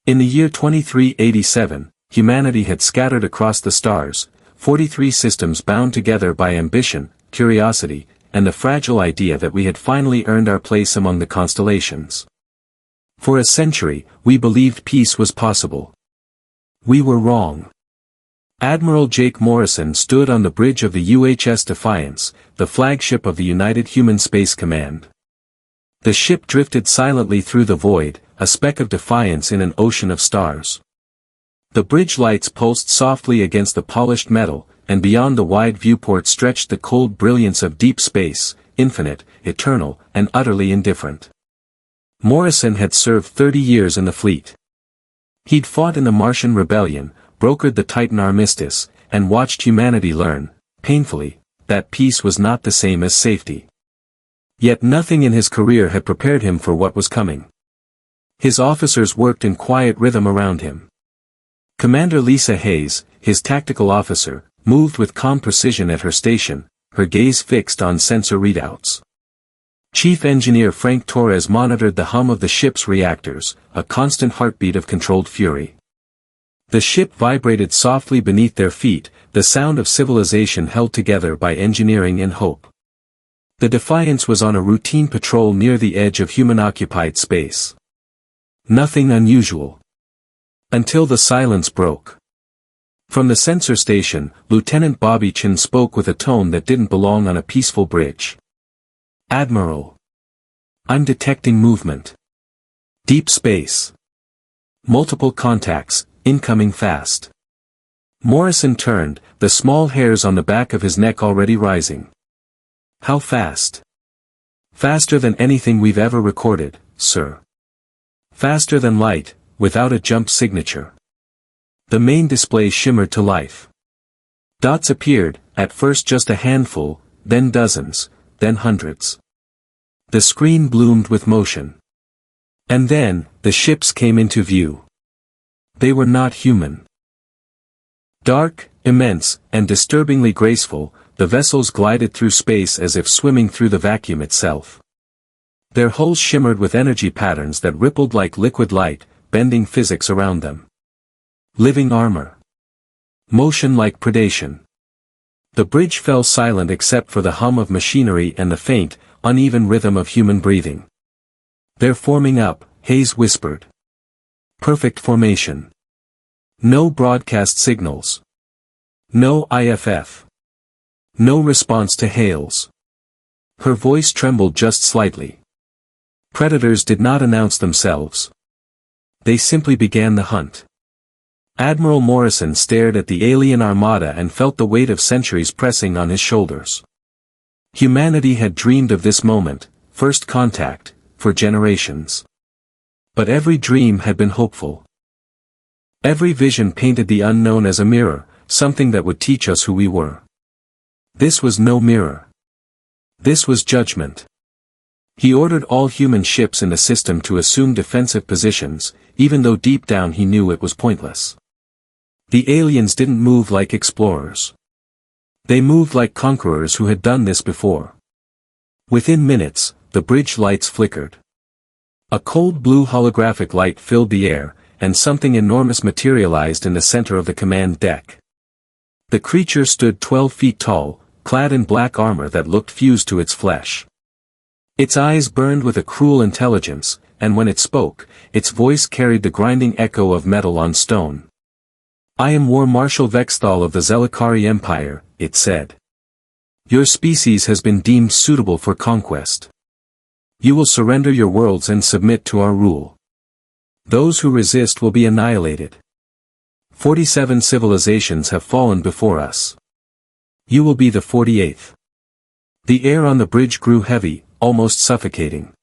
In the year 2387, humanity had scattered across the stars, 43 systems bound together by ambition, curiosity, and the fragile idea that we had finally earned our place among the constellations. For a century, we believed peace was possible. We were wrong. Admiral Jake Morrison stood on the bridge of the UHS Defiance, the flagship of the United Human Space Command. The ship drifted silently through the void, a speck of defiance in an ocean of stars. The bridge lights pulsed softly against the polished metal, and beyond the wide viewport stretched the cold brilliance of deep space, infinite, eternal, and utterly indifferent. Morrison had served 30 years in the fleet. He'd fought in the Martian Rebellion, brokered the Titan Armistice, and watched humanity learn, painfully, that peace was not the same as safety. Yet nothing in his career had prepared him for what was coming. His officers worked in quiet rhythm around him. Commander Lisa Hayes, his tactical officer, moved with calm precision at her station, her gaze fixed on sensor readouts. Chief Engineer Frank Torres monitored the hum of the ship's reactors, a constant heartbeat of controlled fury. The ship vibrated softly beneath their feet, the sound of civilization held together by engineering and hope. The Defiance was on a routine patrol near the edge of human-occupied space. Nothing unusual. Until the silence broke. From the sensor station, Lieutenant Bobby Chin spoke with a tone that didn't belong on a peaceful bridge. "Admiral. I'm detecting movement. Deep space. Multiple contacts, incoming fast." Morrison turned, the small hairs on the back of his neck already rising. "How fast?" "Faster than anything we've ever recorded, sir. Faster than light, without a jump signature." The main display shimmered to life. Dots appeared, at first just a handful, then dozens, then hundreds. The screen bloomed with motion. And then, the ships came into view. They were not human. Dark, immense, and disturbingly graceful, the vessels glided through space as if swimming through the vacuum itself. Their hulls shimmered with energy patterns that rippled like liquid light, bending physics around them. Living armor. Motion like predation. The bridge fell silent except for the hum of machinery and the faint, uneven rhythm of human breathing. "They're forming up," Hayes whispered. "Perfect formation. No broadcast signals. No IFF. No response to hails." Her voice trembled just slightly. Predators did not announce themselves. They simply began the hunt. Admiral Morrison stared at the alien armada and felt the weight of centuries pressing on his shoulders. Humanity had dreamed of this moment, first contact, for generations. But every dream had been hopeful. Every vision painted the unknown as a mirror, something that would teach us who we were. This was no mirror. This was judgment. He ordered all human ships in the system to assume defensive positions, even though deep down he knew it was pointless. The aliens didn't move like explorers. They moved like conquerors who had done this before. Within minutes, the bridge lights flickered. A cold blue holographic light filled the air, and something enormous materialized in the center of the command deck. The creature stood 12 feet tall, clad in black armor that looked fused to its flesh. Its eyes burned with a cruel intelligence, and when it spoke, its voice carried the grinding echo of metal on stone. "I am War Marshal Vexthal of the Zelikari Empire," it said. "Your species has been deemed suitable for conquest. You will surrender your worlds and submit to our rule. Those who resist will be annihilated. 47 civilizations have fallen before us. You will be the 48th. The air on the bridge grew heavy, almost suffocating.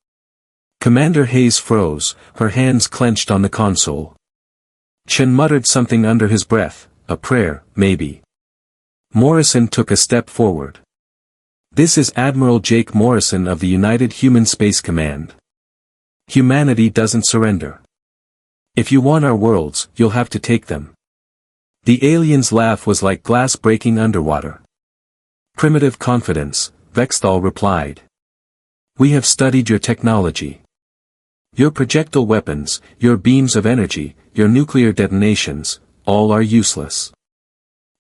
Commander Hayes froze, her hands clenched on the console. Chen muttered something under his breath, a prayer, maybe. Morrison took a step forward. "This is Admiral Jake Morrison of the United Human Space Command. Humanity doesn't surrender. If you want our worlds, you'll have to take them." The alien's laugh was like glass breaking underwater. "Primitive confidence," Vexthal replied. "We have studied your technology. Your projectile weapons, your beams of energy, your nuclear detonations, all are useless.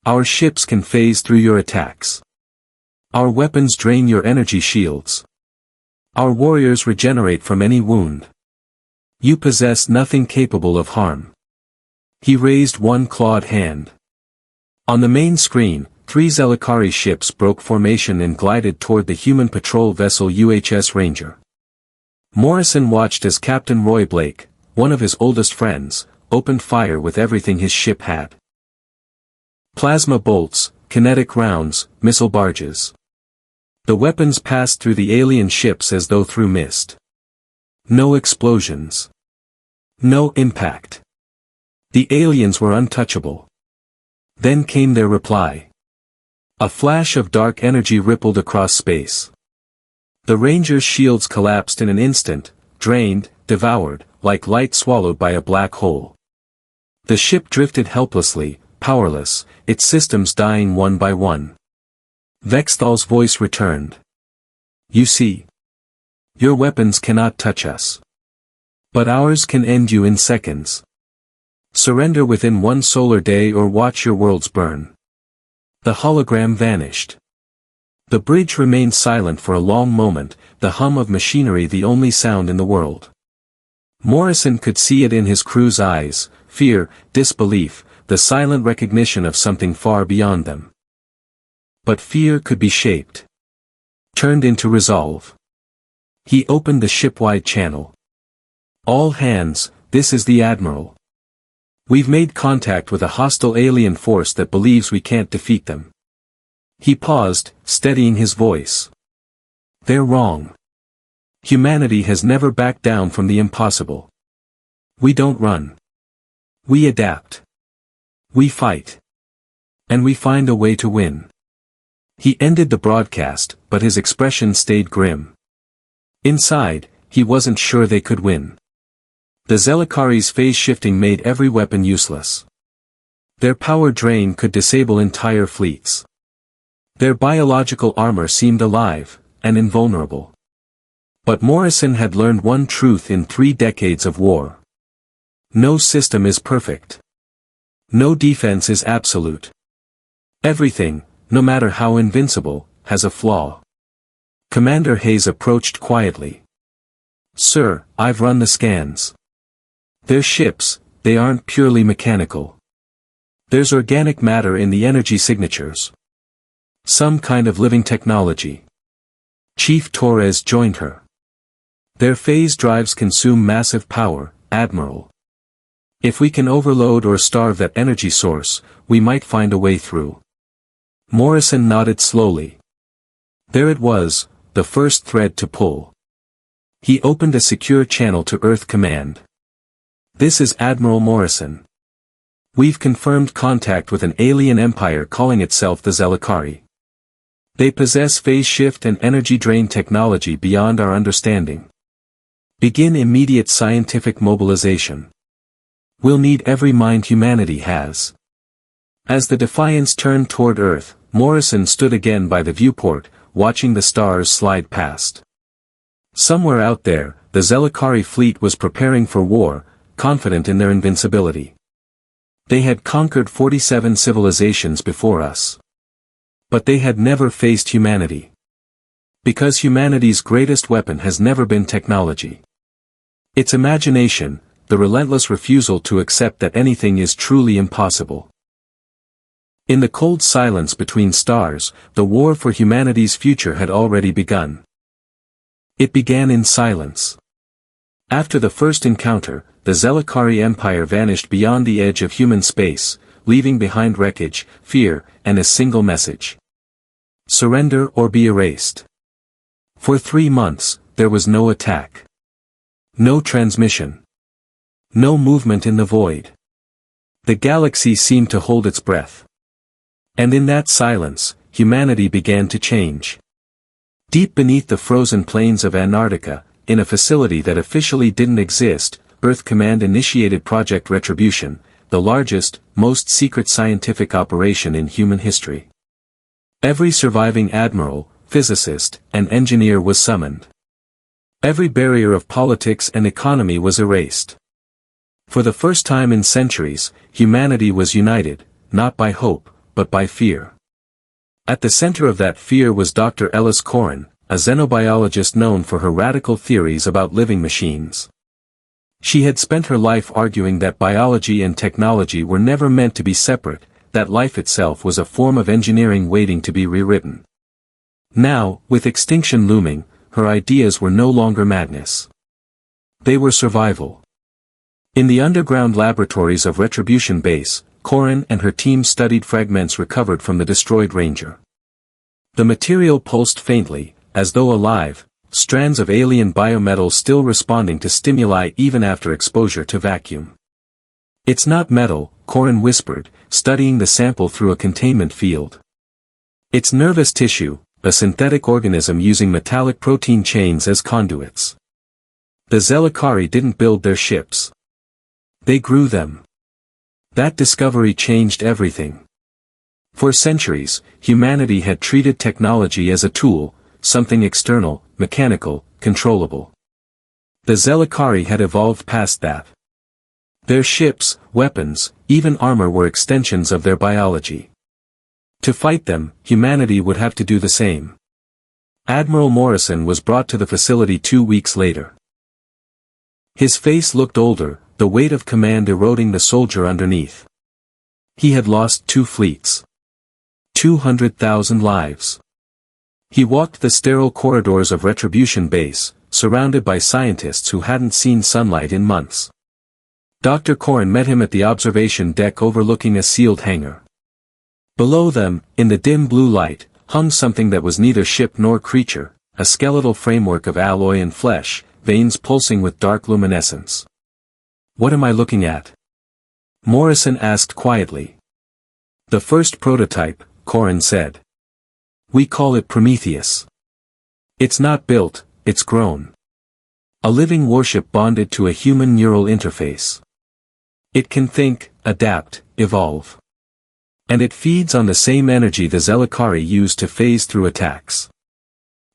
Our ships can phase through your attacks. Our weapons drain your energy shields. Our warriors regenerate from any wound. You possess nothing capable of harm. He raised one clawed hand. On the main screen, 3 Zelakari ships broke formation and glided toward the human patrol vessel UHS Ranger. Morrison watched as Captain Roy Blake, one of his oldest friends, opened fire with everything his ship had. Plasma bolts, kinetic rounds, missile barges. The weapons passed through the alien ships as though through mist. No explosions. No impact. The aliens were untouchable. Then came their reply. A flash of dark energy rippled across space. The Ranger's shields collapsed in an instant, drained, devoured, like light swallowed by a black hole. The ship drifted helplessly, powerless, its systems dying one by one. Vexthal's voice returned. You see. Your weapons cannot touch us. But ours can end you in seconds. Surrender within 1 solar day or watch your worlds burn. The hologram vanished. The bridge remained silent for a long moment, the hum of machinery the only sound in the world. Morrison could see it in his crew's eyes, fear, disbelief, the silent recognition of something far beyond them. But fear could be shaped. Turned into resolve. He opened the shipwide channel. All hands, this is the Admiral. We've made contact with a hostile alien force that believes we can't defeat them. He paused, steadying his voice. They're wrong. Humanity has never backed down from the impossible. We don't run. We adapt. We fight. And we find a way to win. He ended the broadcast, but his expression stayed grim. Inside, he wasn't sure they could win. The Zelakari's phase shifting made every weapon useless. Their power drain could disable entire fleets. Their biological armor seemed alive, and invulnerable. But Morrison had learned one truth in 3 decades of war. No system is perfect. No defense is absolute. Everything, no matter how invincible, has a flaw. Commander Hayes approached quietly. Sir, I've run the scans. They're ships, they aren't purely mechanical. There's organic matter in the energy signatures. Some kind of living technology. Chief Torres joined her. Their phase drives consume massive power, Admiral. If we can overload or starve that energy source, we might find a way through. Morrison nodded slowly. There it was, the first thread to pull. He opened a secure channel to Earth Command. This is Admiral Morrison. We've confirmed contact with an alien empire calling itself the Zelakari. They possess phase shift and energy drain technology beyond our understanding. Begin immediate scientific mobilization. We'll need every mind humanity has. As the Defiance turned toward Earth, Morrison stood again by the viewport, watching the stars slide past. Somewhere out there, the Zelakari fleet was preparing for war, confident in their invincibility. They had conquered 47 civilizations before us. But they had never faced humanity. Because humanity's greatest weapon has never been technology. Its imagination, the relentless refusal to accept that anything is truly impossible. In the cold silence between stars, the war for humanity's future had already begun. It began in silence. After the first encounter, the Zelakari Empire vanished beyond the edge of human space, leaving behind wreckage, fear, and a single message. Surrender or be erased. For 3 months, there was no attack. No transmission. No movement in the void. The galaxy seemed to hold its breath. And in that silence, humanity began to change. Deep beneath the frozen plains of Antarctica, in a facility that officially didn't exist, Earth Command initiated Project Retribution, the largest, most secret scientific operation in human history. Every surviving admiral, physicist, and engineer was summoned. Every barrier of politics and economy was erased. For the first time in centuries, humanity was united, not by hope, but by fear. At the center of that fear was Dr. Ellis Corrin, a xenobiologist known for her radical theories about living machines. She had spent her life arguing that biology and technology were never meant to be separate, that life itself was a form of engineering waiting to be rewritten. Now, with extinction looming, her ideas were no longer madness. They were survival. In the underground laboratories of Retribution Base, Corrin and her team studied fragments recovered from the destroyed Ranger. The material pulsed faintly, as though alive, strands of alien biometal still responding to stimuli even after exposure to vacuum. "It's not metal," Corrin whispered, studying the sample through a containment field. "It's nervous tissue, a synthetic organism using metallic protein chains as conduits. The Zelakari didn't build their ships. They grew them." That discovery changed everything. For centuries, humanity had treated technology as a tool, something external, mechanical, controllable. The Zelakari had evolved past that. Their ships, weapons, even armor were extensions of their biology. To fight them, humanity would have to do the same. Admiral Morrison was brought to the facility 2 weeks later. His face looked older, the weight of command eroding the soldier underneath. He had lost 2 fleets. 200,000 lives. He walked the sterile corridors of Retribution Base, surrounded by scientists who hadn't seen sunlight in months. Dr. Corrin met him at the observation deck overlooking a sealed hangar. Below them, in the dim blue light, hung something that was neither ship nor creature, a skeletal framework of alloy and flesh, veins pulsing with dark luminescence. "What am I looking at?" Morrison asked quietly. "The first prototype," Corrin said. "We call it Prometheus. It's not built, it's grown. A living warship bonded to a human neural interface. It can think, adapt, evolve. And it feeds on the same energy the Zelakari use to phase through attacks."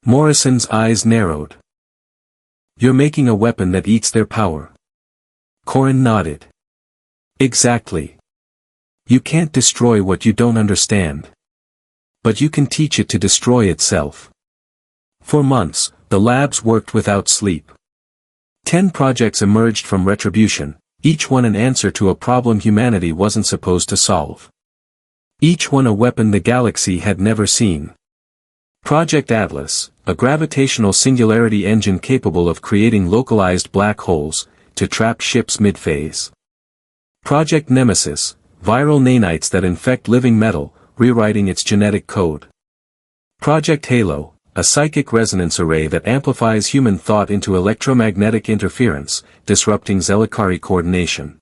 Morrison's eyes narrowed. "You're making a weapon that eats their power." Corrin nodded. "Exactly. You can't destroy what you don't understand. But you can teach it to destroy itself." For months, the labs worked without sleep. 10 projects emerged from Retribution, each one an answer to a problem humanity wasn't supposed to solve. Each one a weapon the galaxy had never seen. Project Atlas, a gravitational singularity engine capable of creating localized black holes, to trap ships mid-phase. Project Nemesis, viral nanites that infect living metal, rewriting its genetic code. Project Halo, a psychic resonance array that amplifies human thought into electromagnetic interference, disrupting Zelakari coordination.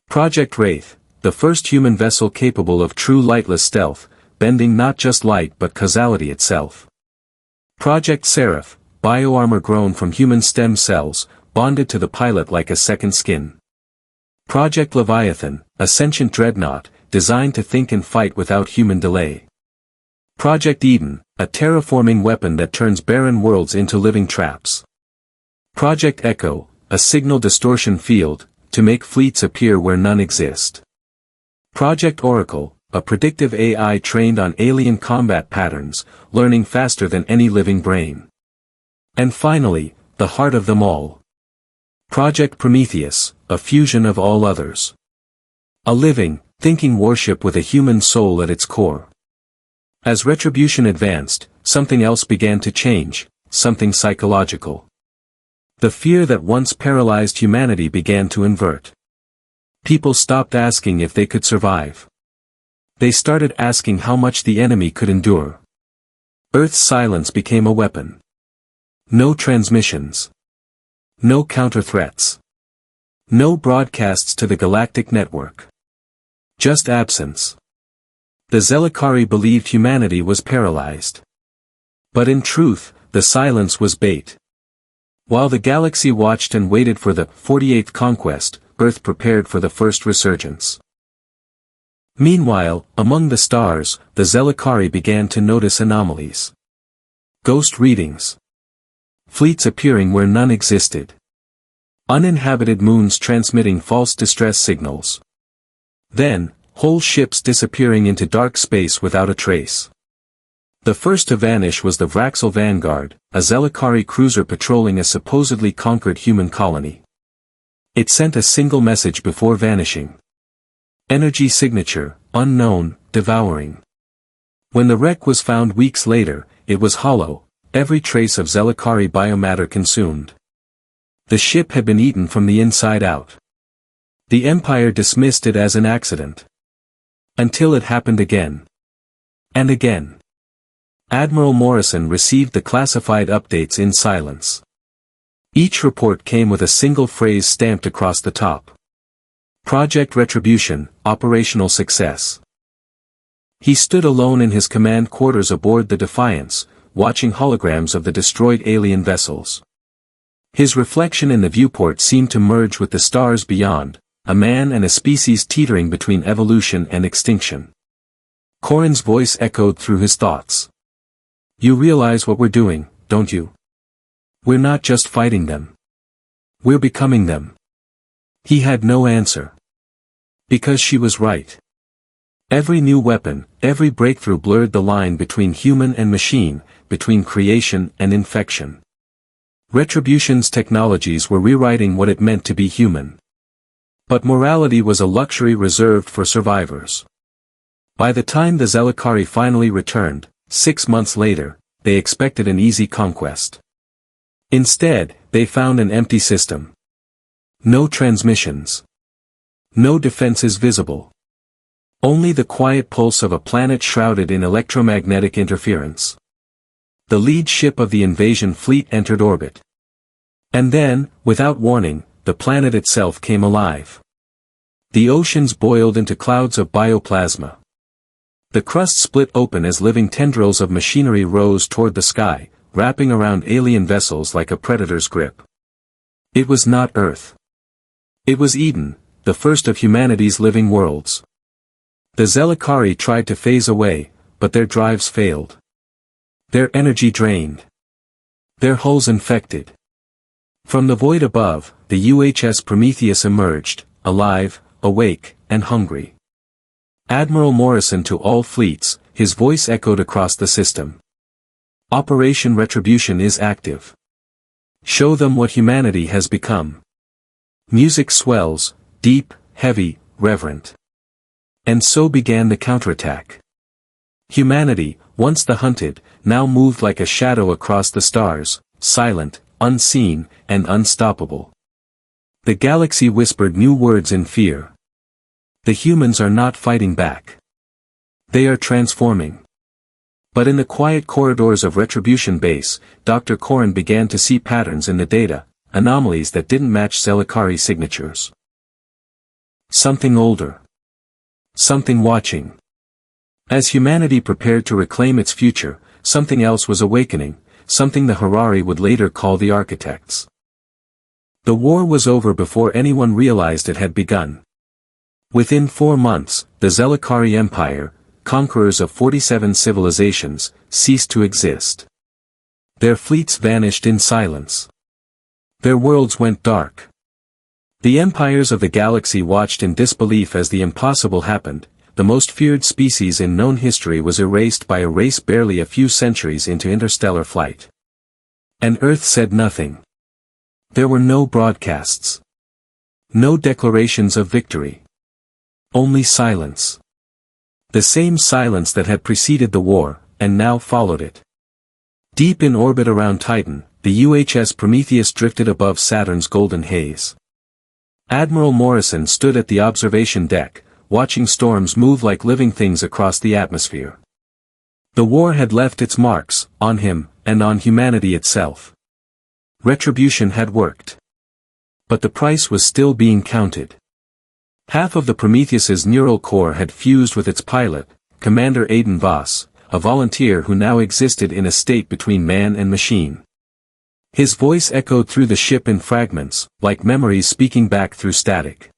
Project Wraith, the first human vessel capable of true lightless stealth, bending not just light but causality itself. Project Seraph, bioarmor grown from human stem cells, bonded to the pilot like a second skin. Project Leviathan, a sentient dreadnought, designed to think and fight without human delay. Project Eden, a terraforming weapon that turns barren worlds into living traps. Project Echo, a signal distortion field, to make fleets appear where none exist. Project Oracle, a predictive AI trained on alien combat patterns, learning faster than any living brain. And finally, the heart of them all. Project Prometheus, a fusion of all others. A living, thinking warship with a human soul at its core. As Retribution advanced, something else began to change, something psychological. The fear that once paralyzed humanity began to invert. People stopped asking if they could survive. They started asking how much the enemy could endure. Earth's silence became a weapon. No transmissions. No counter-threats. No broadcasts to the galactic network. Just absence. The Zelakari believed humanity was paralyzed. But in truth, the silence was bait. While the galaxy watched and waited for the 48th conquest, Earth prepared for the first resurgence. Meanwhile, among the stars, the Zelakari began to notice anomalies. Ghost readings. Fleets appearing where none existed. Uninhabited moons transmitting false distress signals. Then, whole ships disappearing into dark space without a trace. The first to vanish was the Vraxel Vanguard, a Zelakari cruiser patrolling a supposedly conquered human colony. It sent a single message before vanishing. Energy signature, unknown, devouring. When the wreck was found weeks later, it was hollow, every trace of Zelakari biomatter consumed. The ship had been eaten from the inside out. The Empire dismissed it as an accident. Until it happened again. And again. Admiral Morrison received the classified updates in silence. Each report came with a single phrase stamped across the top. Project Retribution, operational success. He stood alone in his command quarters aboard the Defiance, watching holograms of the destroyed alien vessels. His reflection in the viewport seemed to merge with the stars beyond, a man and a species teetering between evolution and extinction. Corrin's voice echoed through his thoughts. You realize what we're doing, don't you? We're not just fighting them. We're becoming them. He had no answer. Because she was right. Every new weapon, every breakthrough blurred the line between human and machine, between creation and infection. Retribution's technologies were rewriting what it meant to be human. But morality was a luxury reserved for survivors. By the time the Zelakari finally returned, 6 months later, they expected an easy conquest. Instead, they found an empty system. No transmissions. No defenses visible. Only the quiet pulse of a planet shrouded in electromagnetic interference. The lead ship of the invasion fleet entered orbit. And then, without warning, the planet itself came alive. The oceans boiled into clouds of bioplasma. The crust split open as living tendrils of machinery rose toward the sky, wrapping around alien vessels like a predator's grip. It was not Earth. It was Eden, the first of humanity's living worlds. The Zelakari tried to phase away, but their drives failed. Their energy drained. Their hulls infected. From the void above, the UHS Prometheus emerged, alive, awake, and hungry. Admiral Morrison to all fleets, his voice echoed across the system. Operation Retribution is active. Show them what humanity has become. Music swells, deep, heavy, reverent. And so began the counterattack. Humanity, once the hunted, now moved like a shadow across the stars, silent, unseen, and unstoppable. The galaxy whispered new words in fear. The humans are not fighting back. They are transforming. But in the quiet corridors of Retribution Base, Dr. Corrin began to see patterns in the data, anomalies that didn't match Zelakari signatures. Something older. Something watching. As humanity prepared to reclaim its future, something else was awakening, something the Harari would later call the architects. The war was over before anyone realized it had begun. Within 4 months, the Zelakari Empire, conquerors of 47 civilizations, ceased to exist. Their fleets vanished in silence. Their worlds went dark. The empires of the galaxy watched in disbelief as the impossible happened. The most feared species in known history was erased by a race barely a few centuries into interstellar flight. And Earth said nothing. There were no broadcasts. No declarations of victory. Only silence. The same silence that had preceded the war, and now followed it. Deep in orbit around Titan, the UHS Prometheus drifted above Saturn's golden haze. Admiral Morrison stood at the observation deck, watching storms move like living things across the atmosphere. The war had left its marks, on him, and on humanity itself. Retribution had worked. But the price was still being counted. Half of the Prometheus's neural core had fused with its pilot, Commander Aiden Voss, a volunteer who now existed in a state between man and machine. His voice echoed through the ship in fragments, like memories speaking back through static.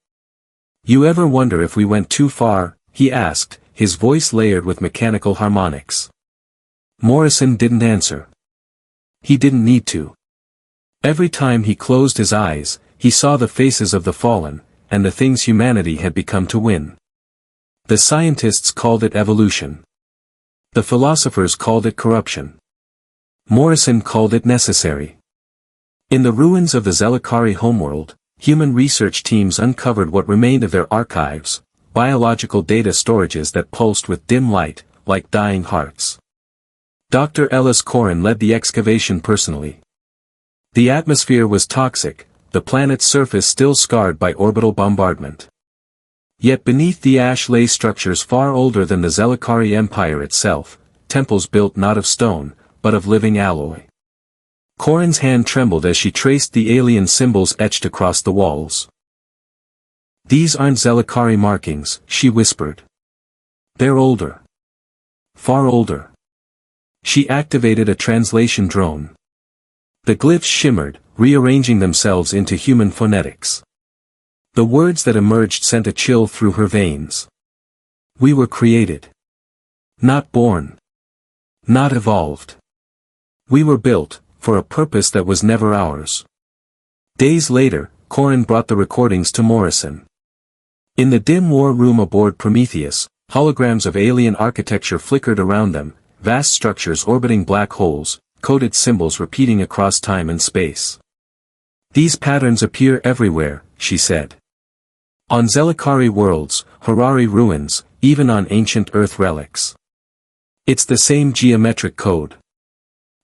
You ever wonder if we went too far? He asked, his voice layered with mechanical harmonics. Morrison didn't answer. He didn't need to. Every time he closed his eyes, he saw the faces of the fallen, and the things humanity had become to win. The scientists called it evolution. The philosophers called it corruption. Morrison called it necessary. In the ruins of the Zelakari homeworld, human research teams uncovered what remained of their archives, biological data storages that pulsed with dim light, like dying hearts. Dr. Ellis Corrin led the excavation personally. The atmosphere was toxic, the planet's surface still scarred by orbital bombardment. Yet beneath the ash lay structures far older than the Zelakari Empire itself, temples built not of stone, but of living alloy. Corrin's hand trembled as she traced the alien symbols etched across the walls. "These aren't Zelakari markings," she whispered. "They're older. Far older." She activated a translation drone. The glyphs shimmered, rearranging themselves into human phonetics. The words that emerged sent a chill through her veins. "We were created. Not born. Not evolved. We were built, for a purpose that was never ours." Days later, Corrin brought the recordings to Morrison. In the dim war room aboard Prometheus, holograms of alien architecture flickered around them, vast structures orbiting black holes, coded symbols repeating across time and space. "These patterns appear everywhere," she said. "On Zelakari worlds, Harari ruins, even on ancient Earth relics. It's the same geometric code.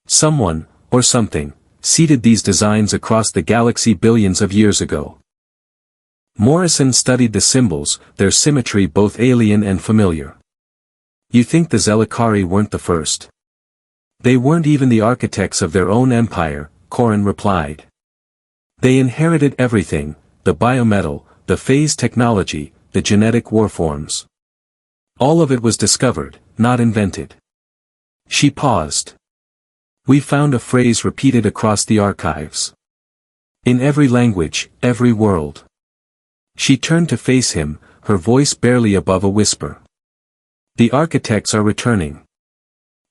Someone, or something, seeded these designs across the galaxy billions of years ago." Morrison studied the symbols, their symmetry both alien and familiar. "You think the Zelakari weren't the first? They weren't even the architects of their own empire," Corrin replied. "They inherited everything, the biometal, the phase technology, the genetic warforms. All of it was discovered, not invented." She paused. "We found a phrase repeated across the archives. In every language, every world." She turned to face him, her voice barely above a whisper. "The architects are returning."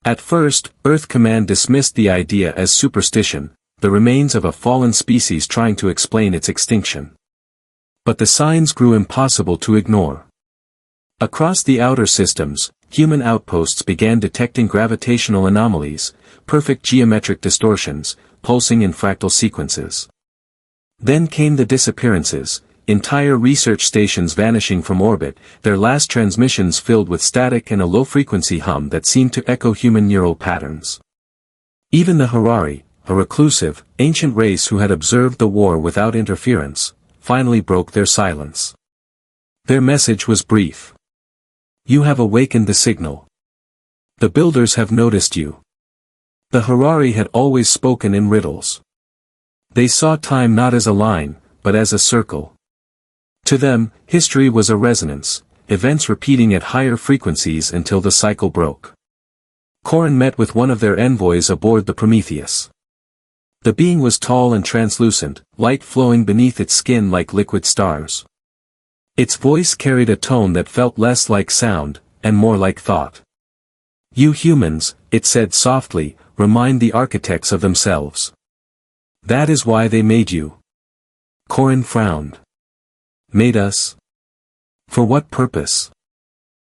At first, Earth Command dismissed the idea as superstition, the remains of a fallen species trying to explain its extinction. But the signs grew impossible to ignore. Across the outer systems, human outposts began detecting gravitational anomalies, perfect geometric distortions, pulsing in fractal sequences. Then came the disappearances, entire research stations vanishing from orbit, their last transmissions filled with static and a low-frequency hum that seemed to echo human neural patterns. Even the Harari, a reclusive, ancient race who had observed the war without interference, finally broke their silence. Their message was brief. "You have awakened the signal. The builders have noticed you." The Harari had always spoken in riddles. They saw time not as a line, but as a circle. To them, history was a resonance, events repeating at higher frequencies until the cycle broke. Corrin met with one of their envoys aboard the Prometheus. The being was tall and translucent, light flowing beneath its skin like liquid stars. Its voice carried a tone that felt less like sound, and more like thought. "You humans," it said softly, "remind the architects of themselves. That is why they made you." Corrin frowned. "Made us? For what purpose?"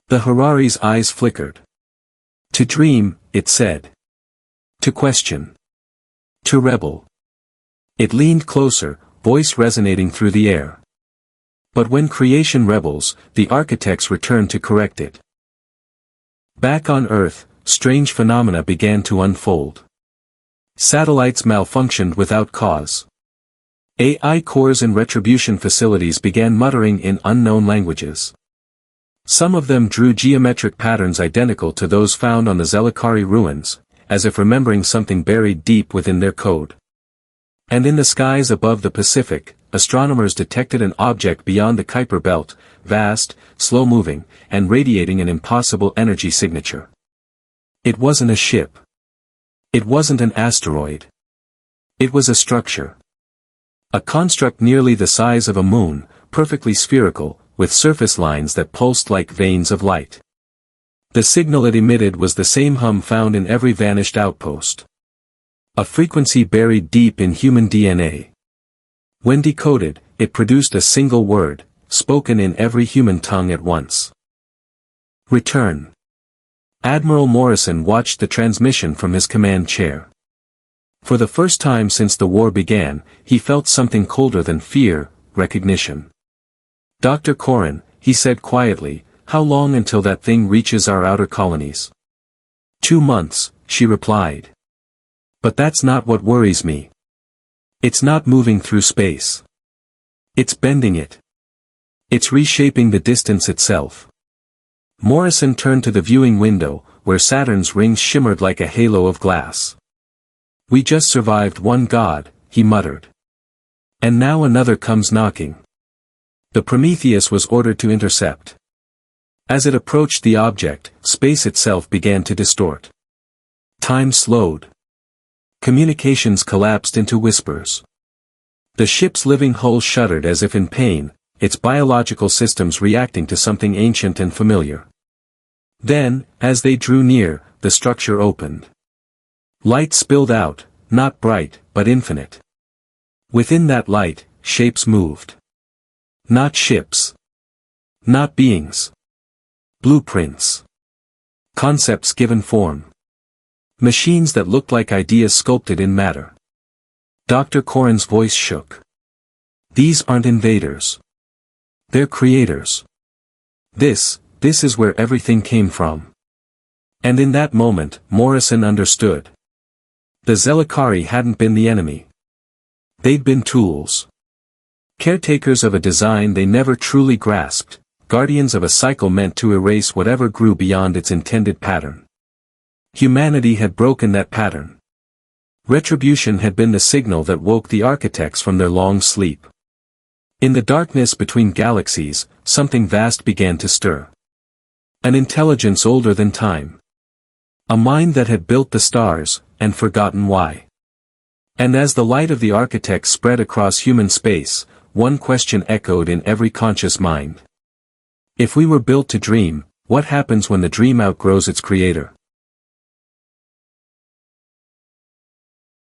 The Harari's eyes flickered. "To dream," it said. "To question. To rebel." It leaned closer, voice resonating through the air. "But when creation rebels, the architects return to correct it." Back on Earth, strange phenomena began to unfold. Satellites malfunctioned without cause. AI cores and retribution facilities began muttering in unknown languages. Some of them drew geometric patterns identical to those found on the Zelakari ruins, as if remembering something buried deep within their code. And in the skies above the Pacific, astronomers detected an object beyond the Kuiper belt, vast, slow-moving, and radiating an impossible energy signature. It wasn't a ship. It wasn't an asteroid. It was a structure. A construct nearly the size of a moon, perfectly spherical, with surface lines that pulsed like veins of light. The signal it emitted was the same hum found in every vanished outpost. A frequency buried deep in human DNA. When decoded, it produced a single word, spoken in every human tongue at once. Return. Admiral Morrison watched the transmission from his command chair. For the first time since the war began, he felt something colder than fear, recognition. Dr. Corrin, he said quietly, how long until that thing reaches our outer colonies? 2 months, she replied. But that's not what worries me. It's not moving through space. It's bending it. It's reshaping the distance itself. Morrison turned to the viewing window, where Saturn's rings shimmered like a halo of glass. We just survived one god, he muttered. And now another comes knocking. The Prometheus was ordered to intercept. As it approached the object, space itself began to distort. Time slowed. Communications collapsed into whispers. The ship's living hull shuddered as if in pain, its biological systems reacting to something ancient and familiar. Then, as they drew near, the structure opened. Light spilled out, not bright, but infinite. Within that light, shapes moved. Not ships. Not beings. Blueprints. Concepts given form. Machines that looked like ideas sculpted in matter. Dr. Corrin's voice shook. These aren't invaders. They're creators. This is where everything came from. And in that moment, Morrison understood. The Zelikari hadn't been the enemy. They'd been tools. Caretakers of a design they never truly grasped, guardians of a cycle meant to erase whatever grew beyond its intended pattern. Humanity had broken that pattern. Retribution had been the signal that woke the architects from their long sleep. In the darkness between galaxies, something vast began to stir. An intelligence older than time. A mind that had built the stars, and forgotten why. And as the light of the architects spread across human space, one question echoed in every conscious mind. If we were built to dream, what happens when the dream outgrows its creator?